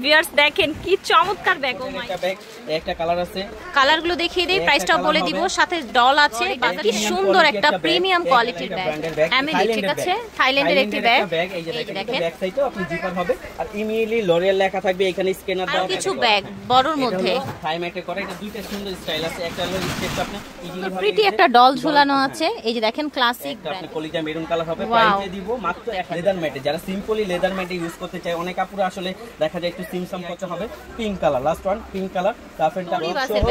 Viewers দেখেন কি চমৎকার ব্যাগ। ও মাই, একটা কালার আছে, কালারগুলো দেখিয়ে দেই, প্রাইসটাও বলে দিব, সাথে ডল আছে। কি সুন্দর একটা প্রিমিয়াম কোয়ালিটির ব্যাগ, এমিলি, ঠিক আছে, থাইল্যান্ডের একটি ব্যাগ। এই যে দেখেন ব্যাক সাইডেও আপনি জিপার হবে আর ইমিলি লরিয়াল লেখা থাকবে, এখানে স্ক্যানার দাও। কিছু ব্যাগ বড়র মধ্যে থাইম্যাটে করে, এটা দুইটা সুন্দর স্টাইল আছে, একটা হলো স্টেপটা আপনি ইজিলি ভাবে প্রিটি একটা ডল ঝুলানো আছে। এই যে দেখেন ক্লাসিক ব্যাগ, আপনি কলিজা মেরুন কালার হবে, প্রাইসে দিব মাত্র 1 লেদার ম্যাটে। যারা সিম্পলি লেদার ম্যাটে ইউজ করতে চায়, অনেক কাপড় আসলে দেখা যায় একটু সিমসাম করতে হবে। Pink colour, last one pink colour, তারপরটা সহ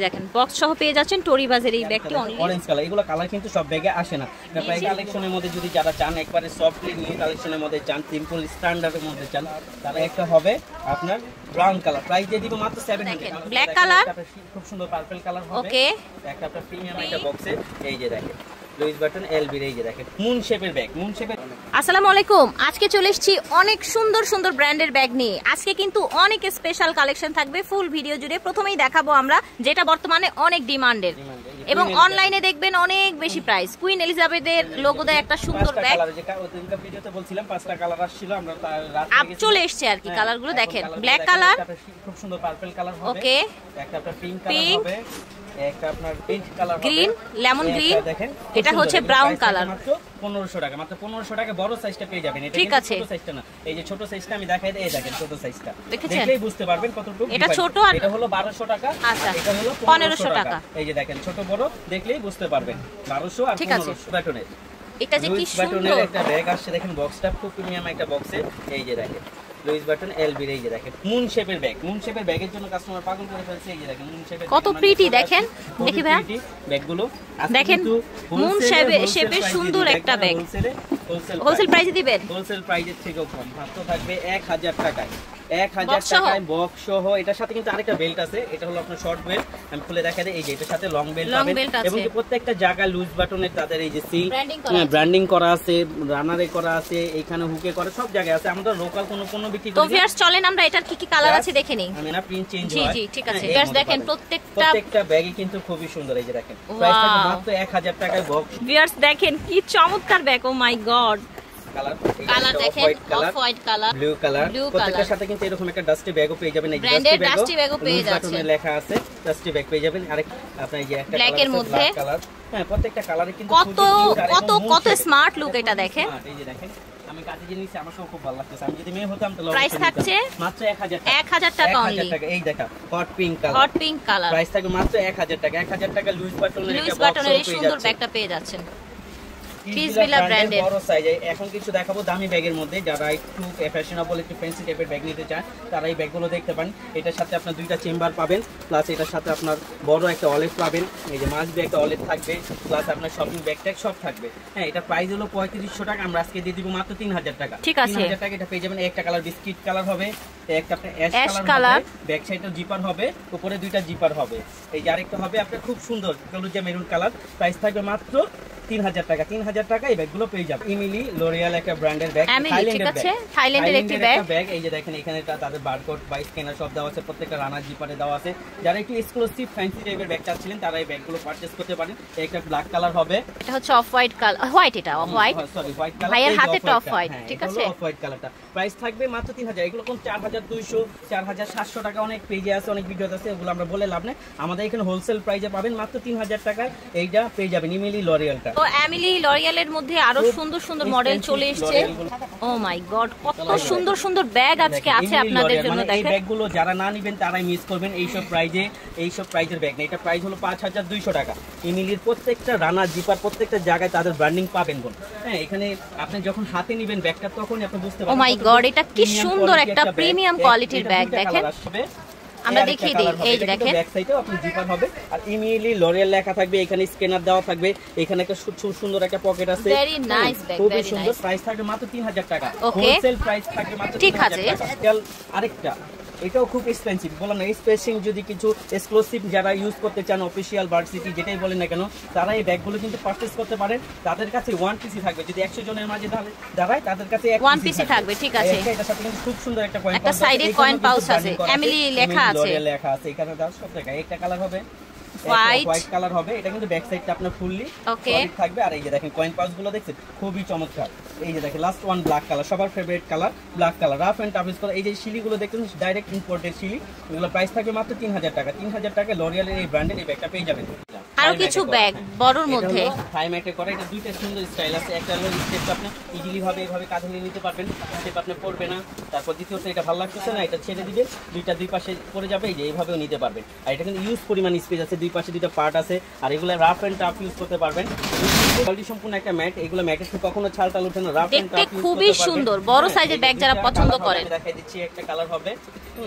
দেখেন বক্স সহ পেয়ে যাচ্ছেন টোরিবাজের এই ব্যাগটি অনলি অরেঞ্জ কালার। এগুলো কালার কিন্তু সব ব্যাগে আসে না। প্রায় কালেকশনের মধ্যে যদি যারা চান একবারে সফটলি নিয়ে কালেকশনের মধ্যে চান, সিম্পল স্ট্যান্ডার্ডের মধ্যে চান, তারা একটা হবে আপনার ব্রাউন কালার, প্রাইস দিয়ে দিব মাত্র 700। ব্ল্যাক কালার, খুব সুন্দর পার্পল কালার হবে। ওকে, একটা আপনার প্রিমিয়াম একটা বক্সে। এই যে দেখেন লুইস বাটন এলবি, এই যে দেখেন মুন শেপের ব্যাগ, মুন শেপের। আসসালামু আলাইকুম, আজকে চলে এসেছি অনেক সুন্দর সুন্দর ব্র্যান্ডের ব্যাগ নিয়ে। আজকে কিন্তু অনেক স্পেশাল কালেকশন থাকবে ফুল ভিডিও জুড়ে। প্রথমেই দেখাবো আমরা যেটা বর্তমানে অনেক ডিমান্ডের এবং অনলাইনে দেখবেন অনেক বেশি প্রাইস। কুইন এলিজাবেথের লোগো দেয় একটা সুন্দর ব্যাগ, যেটা ওদিনকার ভিডিওতে বলছিলাম 5টা কালার আসছিল, আমরা রাত আপ চলে এসেছে আর কি। কালারগুলো দেখেন, ব্ল্যাক কালার, খুব সুন্দর পার্পল কালার হবে, ওকে, একটা আপনার পিঙ্ক কালার হবে, একটা আপনার পিঙ্ক কালার হবে, গ্রিন, লেমন গ্রিন, দেখেন এটা হচ্ছে ব্রাউন কালার। মাত্র 1500 টাকা, মাত্র 1500 টাকা বড় সাইজটা পেয়ে যাবেন। এটা ঠিক আছে, ছোট সাইজটা না, এই যে ছোট সাইজটা আমি দেখাই দেই, এই দেখেন ছোট সাইজটা দেখেছেন, দেখলেই বুঝতে পারবেন কতটুকু এটা ছোট। আর এটা হলো 1200 টাকা, আচ্ছা, এটা হলো 1500 টাকা। এই যে দেখেন ছোট বড় দেখলেই বুঝতে পারবেন 1200 আর 1500 বাটনের। এটা যে কি সুন্দর একটা ব্যাগ আসছে, দেখেন বক্সটা খুব প্রিমিয়াম একটা বক্সে। এই যে দেখেন লুইস বাটন এলবি, এই যে দেখেন মুন শেপের ব্যাগ, মুন শেপের ব্যাগের জন্য কাস্টমার পাগল করে ফেলছে। এই যে দেখেন মুন শেপের কত প্রিটি দেখেন, দেখি ভাই ব্যাগগুলো দেখেন, মুন শেপের সুন্দর একটা ব্যাগ। হোলসেল প্রাইসে দিবেন? হোলসেল প্রাইসের থেকেও কম, মাত্র থাকবে 1000 টাকায়, 1000 টাকায় বক্স সহ। এটার সাথে কিন্তু আরেকটা বেল্ট আছে, এটা হলো আপনার শর্ট বেল্ট, আমি খুলে দেখাই দিই। এই যে এটার সাথে লং বেল্ট পাবেন এবং প্রত্যেকটা জায়গায় লুজ বাটনের তাদের এই যে সিল ব্র্যান্ডিং করা আছে, রানারে করা আছে, এখানে হুকে করা, সব জায়গায় আছে। আমরা লোকাল কোনো বিক্রি করি। তো ভিউয়ার্স চলেন আমরা এটার কি কি কালার আছে দেখে নিই। আমি না প্রিন্ট চেঞ্জ হয়, জি জি ঠিক আছে। ভিউয়ার্স দেখেন প্রত্যেকটা ব্যাগই কিন্তু খুবই সুন্দর। এই যে দেখেন প্রাইস থাকবে মাত্র 1000 টাকায় বক্স। ভিউয়ার্স দেখেন কি চমৎকার ব্যাগ, ও মাই গড। কালার দেখেন, off white colour, blue colour, প্রত্যেকটার সাথে কিন্তু এরকম একটা ডাস্টি ব্যাগও পেয়ে যাবেন। এই ডাস্টি ব্যাগও পেয়ে যাচ্ছেন, লেখা আছে ডাস্টি ব্যাগ পেয়ে যাবেন। আরেক আপনার এই যে একটা ব্ল্যাক এর মধ্যে কালার, হ্যাঁ প্রত্যেকটা কালারে কিন্তু কত স্মার্ট লুক এটা দেখেন। এই যে দেখেন আমি কাজে জিনিস আমার সব খুব ভালো লাগতেছে। আমি যদি মেয়ে হতাম তাহলে প্রাইস থাকছে মাত্র 1000 টাকা অনলি। 1000 টাকা। এই দেখা হট পিঙ্ক কালার, প্রাইস থাকবে মাত্র 1000 টাকা। 1000 টাকা লুইস বাটনের এই সুন্দর ব্যাগটা পেয়ে যাচ্ছেন। বড় সাইজ। এখন কিছু দেখাবো দামি ব্যাগের মধ্যে, যারা একটু ফ্যাশনেবল একটু ফ্যান্সি টাইপের ব্যাগ নিতে চান তারা এই ব্যাগগুলো দেখতে পান। এটার সাথে আপনার দুইটা চেম্বার পাবেন, প্লাস এটার সাথে আপনার বড় একটা ওয়ালেট পাবেন। এই যে মাছ ব্যাগ একটা ওয়ালেট থাকবে, প্লাস আপনার শপিং ব্যাগ ট্যাগ সব থাকবে। হ্যাঁ, এটা প্রাইস হলো 3500 টাকা, আমরা আজকে দিয়ে দিব মাত্র 3000 টাকা। 3000 টাকা এটা পেয়ে যাবেন। একটা কালার বিস্কিট কালার হবে, একটা আপনার অ্যাশ কালার, ব্যাক সাইডে জিপার হবে, উপরে দুইটা জিপার হবে। এই যে আরেকটা হবে আপনার খুব সুন্দর কলুজা মেরুন কালার, প্রাইস থাকবে মাত্র 3000 টাকা। 3000 টাকা এই ব্যাগগুলো পেয়ে যাবেন। ইমিলি লরিয়াল একটা ব্র্যান্ডের ব্যাগ, থাইল্যান্ডের একটি ব্যাগ। এই যে দেখেন এখানে তাদের বারকোড বা স্ক্যানার সব দেওয়া আছে, প্রত্যেকটা রানার জিপারে দেওয়া আছে। যারা একটু এক্সক্লুসিভ ফ্যান্সি টাইপের ব্যাগ চাচ্ছিলেন তারা এই ব্যাগগুলো পারচেজ করতে পারেন। একটা ব্ল্যাক কালার হবে, এটা হচ্ছে অফ হোয়াইট কালার, হোয়াইট, এটা off white, sorry white colour, ভাইয়ের হাতে টপ হোয়াইট, ঠিক আছে। অফ হোয়াইট কালারটা প্রাইস থাকবে মাত্র 3000। এগুলো কোন 4200 4700 টাকা, অনেক পেজে আছে, অনেক ভিডিও আছে, ওগুলো আমরা বলে লাভ নেই। আমাদের এখানে হোলসেল প্রাইসে পাবেন মাত্র 3000 টাকায় এইটা পেয়ে যাবেন ইমিলি লরিয়ালটা। তো এমিলি লরিয়ালের মধ্যে আরো সুন্দর সুন্দর মডেল চলে এসেছে। ও মাই গড, কত সুন্দর সুন্দর ব্যাগ আজকে আছে আপনাদের জন্য। দেখেন এই ব্যাগগুলো যারা না নেবেন তারাই মিস করবেন এইসব প্রাইজের ব্যাগ না। এটা প্রাইস হলো 5200 টাকা। ইমিলির প্রত্যেকটা রানার জিপার প্রত্যেকটা জায়গায় তাদের ব্র্যান্ডিং পাবেন। হ্যাঁ, এখানে আপনি যখন হাতে নেবেন ব্যাগটা তখনই আপনি বুঝতে পারবেন। ও মাই গড, এটা কি সুন্দর একটা প্রিমিয়াম কোয়ালিটির ব্যাগ। দেখেন আমরা দেখিয়ে দিই, এই যে দেখেন ব্যাক সাইডেও আপনি জিপার হবে আর ইমিলি লরিয়াল লেখা থাকবে, এখানে স্ক্যানার দেওয়া থাকবে, এখানে একটা সুন্দর একটা পকেট আছে। ভেরি নাইস ব্যাগ, খুব সুন্দর। প্রাইস থাকবে মাত্র 3000 টাকা। ওকে, হোলসেল প্রাইস থাকবে মাত্র 3000 টাকা। আরেকটা এটাও খুব এক্সপেন্সিভ, বললাম না স্পেসিং যদি কিছু এক্সক্লুসিভ যারা ইউজ করতে চান, অফিশিয়াল ভার্সিটি যেটাই বলেন না কেন, তারা এই ব্যাগগুলো কিন্তু পারচেজ করতে পারেন। তাদের কাছে 1 পিসি থাকবে, যদি 100 জনের মাঝে দাঁড়ায় তাদের কাছে 1 পিসি থাকবে, ঠিক আছে। এটার সাথে কিন্তু খুব সুন্দর একটা কয়েন পাউচ, একটা সাইডে কয়েন পাউচ আছে, এমিলি লেখা আছে, লেখা আছে এখানে। দাও সব জায়গায় একটা কালার হবে, হোয়াইট কালার হবে। এটা কিন্তু ব্যাক সাইডটা আপনার ফুললি ওকে থাকবে। আর এই যে দেখেন কয়েন পাউচ গুলো দেখছেন খুবই চমৎকার। এই যে দেখেন লাস্ট ওয়ান ব্ল্যাক কালার, সবার favourite colour black colour, rough and tough use করা। এই যে শিলিগুলো দেখতেন ডাইরেক্ট ইম্পোর্টেড শিলি, এগুলো প্রাইস থাকবে মাত্র 3000 টাকা। 3000 টাকা লরিয়ালের এই ব্র্যান্ডের এই ব্যাগটা পেয়ে যাবেন। আরো কিছু ব্যাগ বড়র মধ্যে থাই ম্যাটে করা, এটা দুইটা সুন্দর স্টাইল আছে। একটা হলো স্টেপটা আপনি ইজিলি ভাবে এইভাবে কাঁধে নিয়ে নিতে পারবেন, স্টেপ আপনি পড়বে না। তারপর দ্বিতীয়ত এটা ভালো লাগতেছে না, এটা ছেড়ে দিবেন, দুই পাশে পড়ে যাবে, এই যে এইভাবেও নিতে পারবেন। আর এটা কিন্তু ইউজ পরিমাণ স্পেস আছে, দুই পাশে দুইটা পার্ট আছে। আর এগুলো রাফ এন্ড টাফ ইউজ করতে পারবেন। কোয়ালিটি সম্পূর্ণ একটা ম্যাট, এগুলো ম্যাটের থেকে কখনো ছালটাল ওঠে না, রাফ এন্ড টাফ ইউজ খুবই সুন্দর। বড় সাইজের ব্যাগ যারা পছন্দ করেন দেখাই দিচ্ছি। একটা কালার হবে,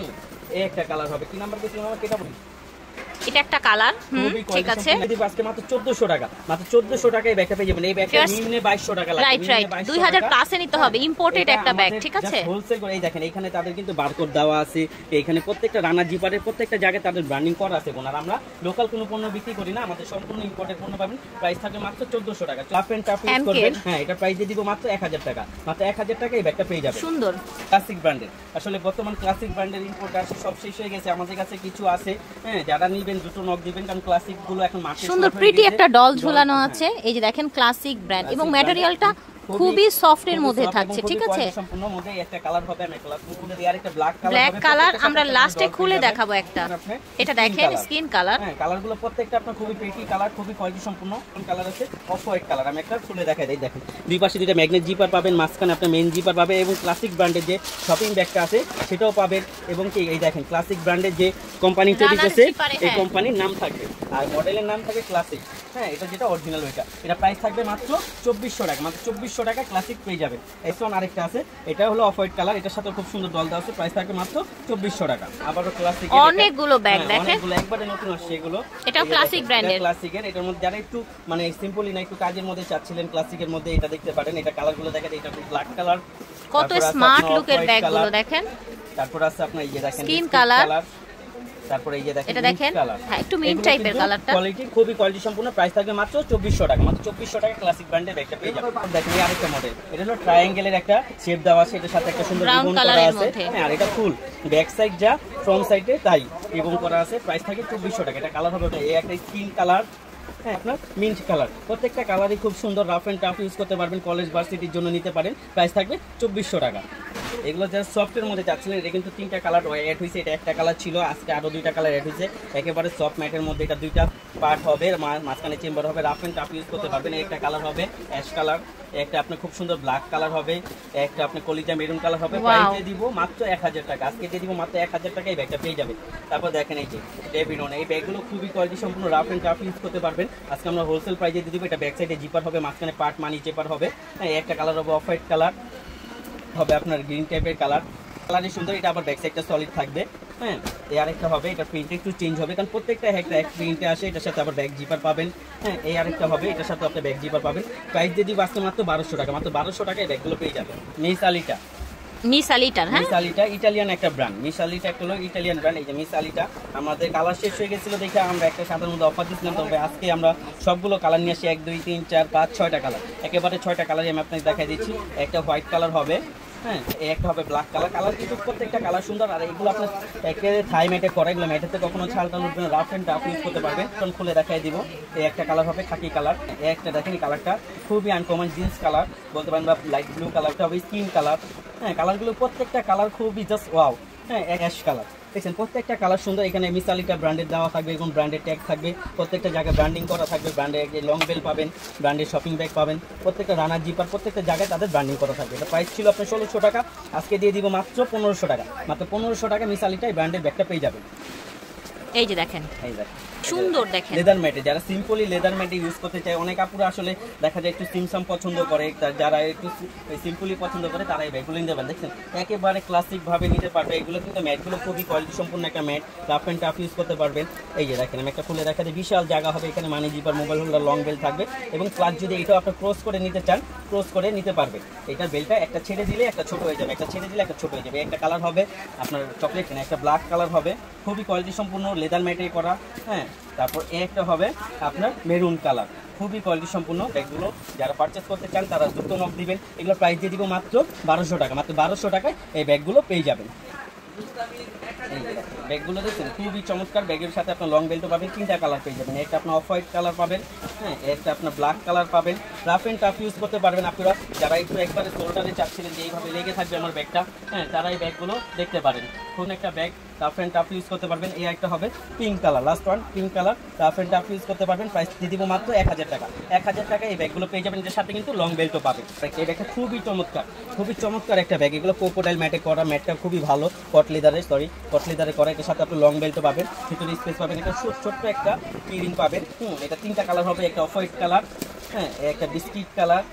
এই একটা কালার হবে। কি নাম্বার কি নাম্বার কেটা বলি? এটা একটা কালার, ঠিক আছে। আজকে মাত্র 1400 টাকা, মাত্র 1400 টাকায় ব্যাগটা পেয়ে যাবেন। এই ব্যাগটা মিনিমামে 2200 টাকা লাগে, রাইট রাইট 2000 প্লাসে নিতে হবে, ইম্পোর্টেড একটা ব্যাগ, ঠিক আছে। হোলসেল করে এই দেখেন এখানে তাদের কিন্তু বারকোড দেওয়া আছে, এখানে প্রত্যেকটা রানার জিপারের প্রত্যেকটা জায়গায় তাদের ব্র্যান্ডিং করা আছে। আর আমরা লোকাল কোনো পণ্য বিক্রি করি না, আমাদের সম্পূর্ণ ইম্পোর্টেড পণ্য পাবেন। প্রাইস থাকবে মাত্র 1400 টাকা। টাফ এন্ড টাফ ইউজ করবেন, হ্যাঁ এটা প্রাইস দিয়ে দিব মাত্র 1000 টাকা। মাত্র 1000 টাকায় এই ব্যাগটা পেয়ে যাবেন। সুন্দর ক্লাসিক ব্র্যান্ডের, আসলে বর্তমান ক্লাসিক ব্র্যান্ডের ইম্পোর্ট আসে সব শেষ হয়ে গেছে, আমাদের কাছে কিছু আছে। হ্যাঁ যারা নিবেন দুটো নক দিবেন, কারণ ক্লাসিক গুলো এখন মার্কেটে সুন্দর প্রিটি একটা ডল ঝুলানো আছে। এই যে দেখেন ক্লাসিক ব্র্যান্ড, এবং ম্যাটেরিয়ালটা খুবই সফট এর মধ্যে থাকছে, ঠিক আছে। সম্পূর্ণ মধ্যে একটা কালার হবে, আমি কালার খুলে দিই, আর একটা ব্ল্যাক কালার ব্ল্যাক কালার আমরা লাস্টে খুলে দেখাবো একটা। এটা দেখেন স্কিন কালার, হ্যাঁ কালারগুলো প্রত্যেকটা আপনার খুবই প্রিটি কালার, খুবই কোয়ালিটি সম্পূর্ণ। কোন কালার আছে? Off white colour. আমি একটা খুলে দেখাই দেই, দেখেন দুই পাশে দুইটা ম্যাগনেট জিপার পাবেন, মাঝখানে আপনার মেইন জিপার পাবেন, এবং ক্লাসিক ব্র্যান্ডের যে শপিং ব্যাগটা আছে সেটাও পাবেন। এবং কি এই দেখেন ক্লাসিক ব্র্যান্ডের যে কোম্পানি তৈরি করছে এই কোম্পানির নাম থাকবে, আর মডেলের নাম থাকে ক্লাসিক। হ্যাঁ এটা যেটা অরিজিনাল ওইটা, এটা প্রাইস থাকবে মাত্র 2400 টাকা। মাত্র 2400 টাকা ক্লাসিক পেয়ে যাবেন। এসন আরেকটা আছে, এটা হলো অফ হোয়াইট কালার, এটার সাথে খুব সুন্দর দল দেওয়া আছে, প্রাইস থাকবে মাত্র 2400 টাকা। আবারও ক্লাসিক অনেকগুলো ব্যাগ দেখেন, অনেকগুলো একবারে নতুন আসছে এগুলো। এটাও ক্লাসিক ব্র্যান্ডের, ক্লাসিকের। এটার মধ্যে যারা একটু মানে সিম্পলি না একটু কাজের মধ্যে চাচ্ছিলেন ক্লাসিকের মধ্যে, এটা দেখতে পারেন। এটা কালারগুলো দেখেন, এটা ব্ল্যাক কালার, কত স্মার্ট লুকের ব্যাগগুলো দেখেন। তারপর আছে আপনার এই যে দেখেন স্কিন কালার, তারপরে এই যে দেখেন এটা দেখেন, হ্যাঁ একটু মিন্ট টাইপের কালারটা। কোয়ালিটি খুবই কোয়ালিটি সম্পূর্ণ। প্রাইস থাকবে মাত্র 2400 টাকা। মাত্র 2400 টাকা ক্লাসিক ব্র্যান্ডের ব্যাগটা পেয়ে যাবেন। দেখেন এই আরেকটা মডেল, এটা হলো ট্রায়াঙ্গেলের একটা শেপ দেওয়া আছে, এটার সাথে একটা সুন্দর রিবন করা আছে। হ্যাঁ আর এটা ফুল ব্যাক সাইড যা ফ্রন্ট সাইডে তাই রিবন করা আছে। প্রাইস থাকবে 2400 টাকা। এটা কালার হবে এই একটা স্কিন কালার, হ্যাঁ আপনার মিন্ট কালার। প্রত্যেকটা কালারই খুব সুন্দর, রাফ এন্ড টাফ ইউজ করতে পারবেন, কলেজ ভার্সিটির জন্য নিতে পারেন। প্রাইস থাকবে 2400 টাকা। এগুলো যারা সফটের মধ্যে চাচ্ছিলেন, এটা কিন্তু 3টা কালার অ্যাড হয়েছে, এটা একটা কালার ছিল, আজকে আরো 2টা কালার অ্যাড হয়েছে। একেবারে সফট ম্যাটের মধ্যে এটা 2টা পার্ট হবে, মাঝখানে চেম্বার হবে, রাফ এন্ড টাফ ইউজ করতে পারবেন। একটা কালার হবে অ্যাশ কালার, একটা আপনার খুব সুন্দর ব্ল্যাক কালার হবে, একটা আপনার কলিজা মেরুন কালার হবে। প্রাইস দিয়ে দিব মাত্র 1000 টাকা। আজকে দিয়ে দিব মাত্র 1000 টাকা, এই ব্যাগটা পেয়ে যাবে। তারপর দেখেন এই যে ডেভিডন, এই ব্যাগগুলো খুবই কোয়ালিটি সম্পূর্ণ, রাফ এন্ড টাফ ইউজ করতে পারবেন। আজকে আমরা হোলসেল প্রাইসে দিয়ে দিব। এটা ব্যাক সাইডে জিপার হবে, মাঝখানে পার্ট মানি চেপার হবে। হ্যাঁ একটা কালার হবে অফ হোয়াইট কালার, হবে আপনার গ্রিন টাইপের কালার, কালারই সুন্দর। এটা আবার ব্যাক সাইডটা সলিড থাকবে। হ্যাঁ এই আরেকটা হবে, এটা প্রিন্ট একটু চেঞ্জ হবে, কারণ প্রত্যেকটা একটা এক প্রিন্টে আসে। এটার সাথে আবার ব্যাক জিপার পাবেন। হ্যাঁ এই আরেকটা হবে, এটার সাথে আপনি ব্যাক জিপার পাবেন। প্রাইস দিয়ে দিব আজকে মাত্র 1200 টাকা। মাত্র 1200 টাকায় ব্যাগগুলো পেয়ে যাবেন। মিস আলিটা, মিস আলিটা, হ্যাঁ মিস আলিটা ইটালিয়ান একটা ব্র্যান্ড। মিস আলিটা একটা হলো ইটালিয়ান ব্র্যান্ড। এই যে মিস আলিটা, আমাদের কালার শেষ হয়ে গেছিল দেখে আমরা একটা সাধারণ মধ্যে অফার দিচ্ছিলাম, তবে আজকে আমরা সবগুলো কালার নিয়ে আসি। 1 2 3 4 5 6টা কালার, একেবারে 6টা কালারই আমি আপনাকে দেখাই দিচ্ছি। একটা হোয়াইট কালার হবে, হ্যাঁ এই একটা হবে ব্ল্যাক কালার। কালার কিন্তু প্রত্যেকটা কালার সুন্দর। আর এগুলো আপনার একেবারে থাই ম্যাটে করা, এগুলো ম্যাটেতে কখনো ছালটা উঠবে না, রাফ এন্ড টাফ ইউজ করতে পারবেন। তখন খুলে দেখাই দিব। এই একটা কালার হবে খাকি কালার, এই একটা দেখেন কালারটা খুবই আনকমন জিন্স কালার বলতে পারেন, বা লাইট ব্লু কালারটা হবে স্কিন কালার। হ্যাঁ কালারগুলো প্রত্যেকটা কালার খুবই জাস্ট ওয়াও। হ্যাঁ অ্যাশ কালার দেখছেন, প্রত্যেকটা কালার সুন্দর। এখানে মিস আলিটা ব্র্যান্ডের দেওয়া থাকবে এবং ব্র্যান্ডের ট্যাগ থাকবে, প্রত্যেকটা জায়গায় ব্র্যান্ডিং করা থাকবে। ব্র্যান্ডের লং বেল পাবেন, ব্র্যান্ডের শপিং ব্যাগ পাবেন, প্রত্যেকটা রানার জিপার প্রত্যেকটা জায়গায় তাদের ব্র্যান্ডিং করা থাকবে। এটা প্রাইস ছিল আপনার 1600 টাকা, আজকে দিয়ে দিব মাত্র 1500 টাকা। মাত্র 1500 টাকা মিস আলিটা এই ব্র্যান্ডের ব্যাগটা পেয়ে যাবেন। এই যে দেখেন, এই দেখেন সুন্দর দেখেন লেদার ম্যাটে, যারা সিম্পলি লেদার ম্যাটে ইউজ করতে চায়, অনেক আপুরা আসলে দেখা যায় একটু সিমসাম পছন্দ করে, যারা একটু সিম্পলি পছন্দ করে তারা এই ব্যাগগুলো নিতে পারেন। দেখছেন একেবারে ক্লাসিক ভাবে নিতে পারবে। এগুলো কিন্তু ম্যাটগুলো খুবই কোয়ালিটি সম্পূর্ণ একটা matte, rough and tough use করতে পারবেন। এই যে দেখেন আমি একটা খুলে দেখা যায়, বিশাল জায়গা হবে, এখানে money zipper, mobile holder, long belt থাকবে। এবং প্লাস যদি এটাও আপনি ক্রস করে নিতে চান, ক্রস করে নিতে পারবেন। এটার বেলটা একটা ছেড়ে দিলে একটা ছোট হয়ে যাবে, একটা ছেড়ে দিলে একটা ছোট হয়ে যাবে। একটা কালার হবে আপনার চকলেট, একটা ব্ল্যাক কালার হবে, খুবই কোয়ালিটি সম্পূর্ণ লেদার ম্যাটে করা। হ্যাঁ তারপর একটা হবে আপনার মেরুন কালার, খুবই কোয়ালিটি সম্পূর্ণ। ব্যাগগুলো যারা পারচেস করতে চান তারা দ্রুত নক দিবেন। এগুলো প্রাইস দিয়ে দিব মাত্র 1200 টাকা। মাত্র 1200 টাকায় এই ব্যাগগুলো পেয়ে যাবেন। ব্যাগগুলো দেখছেন খুবই চমৎকার। ব্যাগের সাথে আপনার লং বেল্টও পাবেন, 3টা কালার পেয়ে যাবেন। একটা আপনার অফ হোয়াইট কালার পাবেন, হ্যাঁ, একটা আপনার ব্ল্যাক কালার পাবেন। রাফ অ্যান্ড টাফ ইউজ করতে পারবেন আপনারা, যারা একটু একবারে শোল্ডারে চাচ্ছিলেন যে এইভাবে লেগে থাকবে আমার ব্যাগটা, হ্যাঁ, তারা এই ব্যাগগুলো দেখতে পারেন। কোন একটা bag rough and tough use করতে পারবেন। এই একটা হবে pink colour, last one pink colour, rough and tough use করতে পারবেন। প্রাইস দিয়ে দিব মাত্র 1000 টাকা। 1000 টাকা এই ব্যাগগুলো পেয়ে যাবেন, এর সাথে কিন্তু লং বেল্টও পাবেন। এই ব্যাগটা খুবই চমৎকার একটা ব্যাগ। এগুলো ক্রোকোডাইল ম্যাটে করা, ম্যাটটা খুবই ভালো, কট লেদারে করা। এটার সাথে আপনি লং বেল্টও পাবেন, ভিতরে স্পেস পাবেন। এটা ছোট্ট একটা কিরিং পাবেন। এটা 3টা কালার হবে, একটা অফ হোয়াইট কালার, হ্যাঁ, একটা বিস্কিট কালার,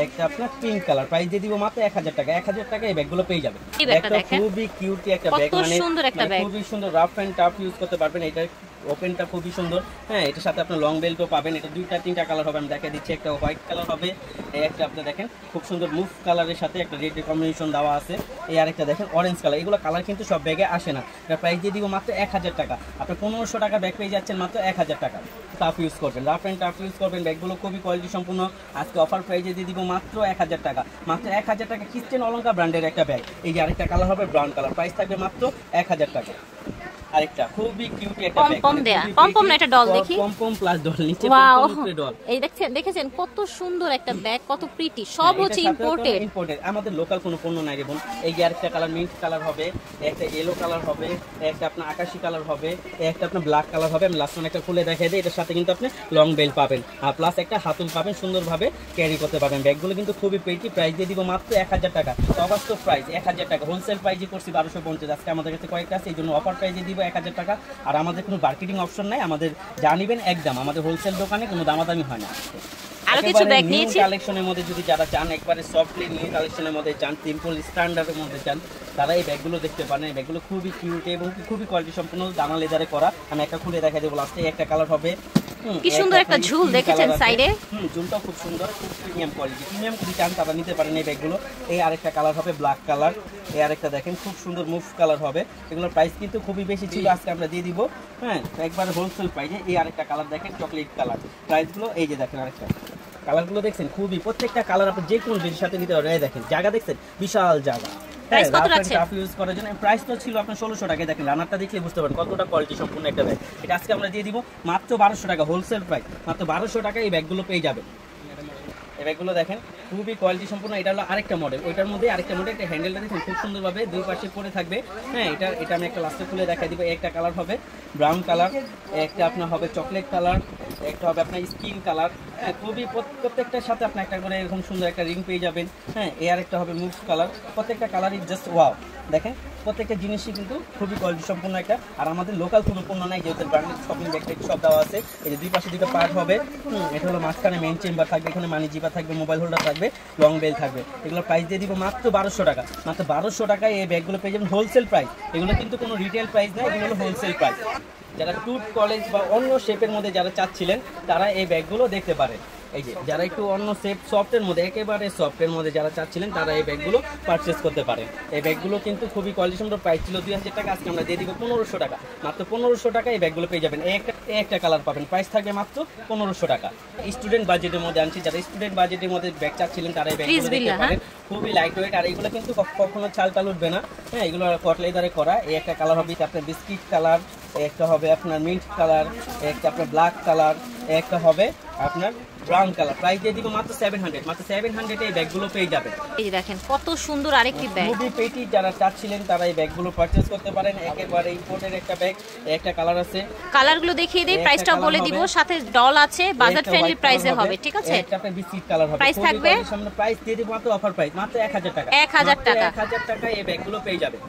একটা আপনার পিঙ্ক কালার। প্রাইস দিয়ে দিব মাত্র 1000 টাকা। 1000 টাকা এই ব্যাগগুলো পেয়ে যাবেন। একটা খুবই কিউট একটা ব্যাগ, মানে খুবই সুন্দর, রাফ অ্যান্ড টাফ ইউজ করতে পারবেন। এটা ওপেনটা খুবই সুন্দর, হ্যাঁ, এটার সাথে আপনার লং বেল্টও পাবেন। এটা 2-3টা কালার হবে, আমি দেখিয়ে দিচ্ছি। একটা হোয়াইট কালার হবে, একটা আপনি দেখেন খুব সুন্দর মুভ কালারের সাথে একটা রেড কম্বিনেশন দেওয়া আছে। এই আরেকটা দেখেন অরেঞ্জ কালার। এগুলো কালার কিন্তু সব ব্যাগে আসে না। এটা প্রাইস দিয়ে দিব মাত্র 1000 টাকা। আপনি 1500 টাকা ব্যাগ পেয়ে যাচ্ছেন মাত্র 1000 টাকা। টাফ ইউজ করবেন, রাফ অ্যান্ড টাফ ইউজ করবেন। ব্যাগগুলো খুবই কোয়ালিটি সম্পূর্ণ। আজকে অফার প্রাইসে দিয়ে দিব মাত্র 1000 টাকা। মাত্র 1000 টাকা ক্রিস্টিয়ান অলঙ্কার ব্র্যান্ডের একটা ব্যাগ। এই যে আরেকটা কালার হবে ব্রাউন কালার, প্রাইস থাকবে মাত্র 1000 টাকা। আরেকটা খুবই কিউট একটা ব্যাগ, পমপম না, এটা ডল দেখি, পমপম প্লাস ডল, নিচে পমপম উপরে ডল। এই দেখেছেন কত সুন্দর একটা ব্যাগ, কত প্রিটি। সব হচ্ছে ইম্পোর্টেড, আমাদের লোকাল কোনো পণ্য নাই রে বোন। এই যে আরেকটা কালার মিন্ট কালার হবে, একটা ইয়েলো কালার হবে, একটা আপনার আকাশি কালার হবে, একটা আপনার ব্ল্যাক কালার হবে। আমি লাস্ট একটা খুলে দেখাই দিই। এটার সাথে কিন্তু আপনি লং বেল্ট পাবেন, আর প্লাস একটা হাতুল পাবেন, সুন্দরভাবে ক্যারি করতে পারবেন। ব্যাগগুলো কিন্তু খুবই প্রিটি। প্রাইস দিয়ে দিব মাত্র 1000 টাকা। অবাস্তব প্রাইস 1000 টাকা। হোলসেল প্রাইসে করছি 1250। আজকে আমাদের কাছে কয়েকটা আছে, এই জন্য অফার প্রাইসে দিব 1000 টাকা। আর আমাদের কোনো মার্কেটিং অপশন নাই, আমাদের জানিবেন একদম। আমাদের হোলসেল দোকানে কোনো দামাদামি হয় না। আরো কিছু ব্যাগ নিয়েছি কালেকশনের মধ্যে, যদি যারা চান একবারে সফটলি নিউ কালেকশনের মধ্যে চান, সিম্পল স্ট্যান্ডার্ডের মধ্যে চান, তারা এই ব্যাগগুলো দেখতে পারেন। এই ব্যাগগুলো খুবই কিউট এবং খুবই কোয়ালিটি সম্পূর্ণ, দানা লেদারে করা। আমি একটা খুলে দেখাই দেবো লাস্টে। একটা কালার হবে, কি সুন্দর একটা ঝুল দেখেছেন সাইডে, ঝুলটাও খুব সুন্দর, খুব প্রিমিয়াম কোয়ালিটি। প্রিমিয়াম যদি চান তারা নিতে পারেন এই ব্যাগগুলো। এই আরেকটা কালার হবে ব্ল্যাক কালার, এই আরেকটা দেখেন খুব সুন্দর মুভ কালার হবে। এগুলোর প্রাইস কিন্তু খুবই বেশি ছিল, আজকে আমরা দিয়ে দিব, হ্যাঁ, একবার হোলসেল প্রাইসে। এই আরেকটা কালার দেখেন চকলেট কালার, প্রাইসগুলো এই যে দেখেন। আরেকটা কালারগুলো দেখছেন খুবই, প্রত্যেকটা কালার আপনি যে কোনো জিনিসের সাথে নিতে পারবেন। দেখেন জায়গা দেখছেন, বিশাল জায়গা। ইউজ করার জন্য প্রাইস তো ছিল আপনার 1600 টাকা। দেখেন রানারটা দেখলে বুঝতে পারেন কতটা কোয়ালিটি সম্পূর্ণ একটা ব্যাগ। এটা আজকে আমরা দিয়ে দিব মাত্র 1200 টাকা, হোলসেল প্রাইস মাত্র 1200 টাকা এই ব্যাগগুলো পেয়ে যাবেন। এই ব্যাগগুলো দেখেন খুবই কোয়ালিটি সম্পূর্ণ। এটা হলো আরেকটা মডেল, ওইটার মধ্যে আরেকটা মডেল। একটা হ্যান্ডেলটা দেখুন খুব সুন্দরভাবে দুই পাশে পরে থাকবে, হ্যাঁ। এটা আমি একটা লাস্টে খুলে দেখাই দিব। একটা কালার হবে ব্রাউন কালার, একটা আপনার হবে চকলেট কালার, একটা হবে আপনার স্কিন কালার, হ্যাঁ। খুবই প্রত্যেকটার সাথে আপনি একটা করে এরকম সুন্দর একটা রিং পেয়ে যাবেন, হ্যাঁ। এই আরেকটা হবে মুভ কালার। প্রত্যেকটা কালারই জাস্ট ওয়াও। দেখেন প্রত্যেকটা জিনিসই কিন্তু খুবই কোয়ালিটি সম্পূর্ণ একটা। আর আমাদের লোকাল কোনো পণ্য নাই, যেহেতু ব্র্যান্ডেড শপিং ব্যাগ সব দেওয়া আছে। এই যে দুই পাশে দুটো পার্ট হবে, এটা হলো মাঝখানে মেইন চেম্বার থাকবে, এখানে মানি জিপা থাকবে, মোবাইল হোল্ডার থাকবে, লং বেল থাকবে। এগুলো প্রাইস দিয়ে দিব মাত্র 1200 টাকা। মাত্র 1200 টাকায় এই ব্যাগগুলো পেয়ে যাবেন হোলসেল প্রাইস। এগুলো কিন্তু কোনো রিটেল প্রাইস না, এগুলো হলো হোলসেল প্রাইস। যারা ট্যুর কলেজ বা অন্য শেপের মধ্যে যারা চাচ্ছিলেন তারা এই ব্যাগগুলো দেখতে পারেন। এই যে যারা একটু অন্য শেপ সফটের মধ্যে, একেবারে সফটের মধ্যে যারা চাচ্ছিলেন তারা এই ব্যাগগুলো পারচেস করতে পারেন। এই ব্যাগগুলো কিন্তু খুবই কোয়ালিটি সম্পন্ন। প্রাইস ছিল 2000 টাকা, আজকে আমরা দিয়ে দিব 1500 টাকা। মাত্র 1500 টাকা এই ব্যাগগুলো পেয়ে যাবেন। একটা কালার পাবেন, প্রাইস থাকবে মাত্র 1500 টাকা। স্টুডেন্ট বাজেটের মধ্যে আনছি, যারা স্টুডেন্ট বাজেটের মধ্যে ব্যাগ চাচ্ছিলেন তারা এই ব্যাগগুলো দেখতে পারেন। খুবই লাইট ওয়েট, আর এগুলো কিন্তু কখনো চাল উঠবে না, হ্যাঁ। এগুলো কট লেদারে করা। এই একটা কালার হবে আপনার বিস্কিট কালার, একটা হবে আপনার মিন্ট কালার, একটা আপনার ব্ল্যাক কালার, একটা হবে আপনার ব্রাউন কালার। প্রাইস দিয়ে দিব মাত্র 700। মাত্র 700 এই ব্যাগগুলো পেয়ে যাবেন। এই যে দেখেন কত সুন্দর আরেকটি ব্যাগ, খুবই পেটি। যারা চাচ্ছিলেন তারা এই ব্যাগগুলো পারচেজ করতে পারেন। একেবারে ইম্পোর্টেড একটা ব্যাগ। একটা কালার আছে, কালারগুলো দেখিয়ে দেই, প্রাইসটাও বলে দিব, সাথে ডল আছে, বাজেট ফ্রেন্ডলি প্রাইসে হবে, ঠিক আছে। একটা আপনার বিস্কিট কালার হবে, প্রাইস থাকবে সামনে প্রাইস দিয়ে দিব মাত্র অফার প্রাইস মাত্র 1000 টাকা। 1000 টাকা, 1000 টাকা এই ব্যাগগুলো পেয়ে যাবেন।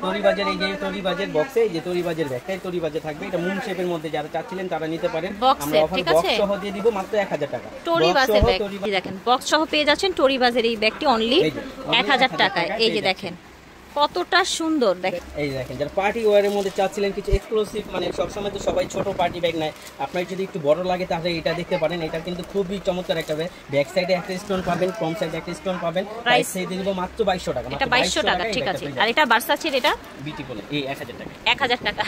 তরিবাজের, এই যে তরিবাজের বক্সে, এই যে তরিবাজের ব্যাগটাই তরিবাজে থাকবে। এটা মুন শেপের মধ্যে যারা চাচ্ছিলেন তারা নিতে পারেন। আমরা অফার বক্স সহ দিয়ে দিব মাত্র 1000 টাকা। টরিবাজের ব্যাগ দেখেন, বক্স সহ পেয়ে যাচ্ছেন টরিবাজের এই ব্যাগটি অনলি 1000 টাকায়। এই যে দেখেন কতটা সুন্দর, দেখেন এই দেখেন। যারা পার্টি ওয়্যারের মধ্যে চাচ্ছিলেন কিছু এক্সক্লুসিভ, মানে সবসময় তো সবাই ছোট পার্টি ব্যাগ নেয়, আপনার যদি একটু বড় লাগে তাহলে এটা দেখতে পারেন। এটা কিন্তু খুবই চমৎকার একটা ব্যাগ। ব্যাক সাইডে একটা স্টোন পাবেন, ফ্রন্ট সাইডে একটা স্টোন পাবেন। প্রাইস দিয়ে দিব মাত্র 2200 টাকা। এটা 2200 টাকা, ঠিক আছে। আর এটা ভার্সাচের, এটা বিউটিফুল, এই 1000 টাকা। 1000 টাকা।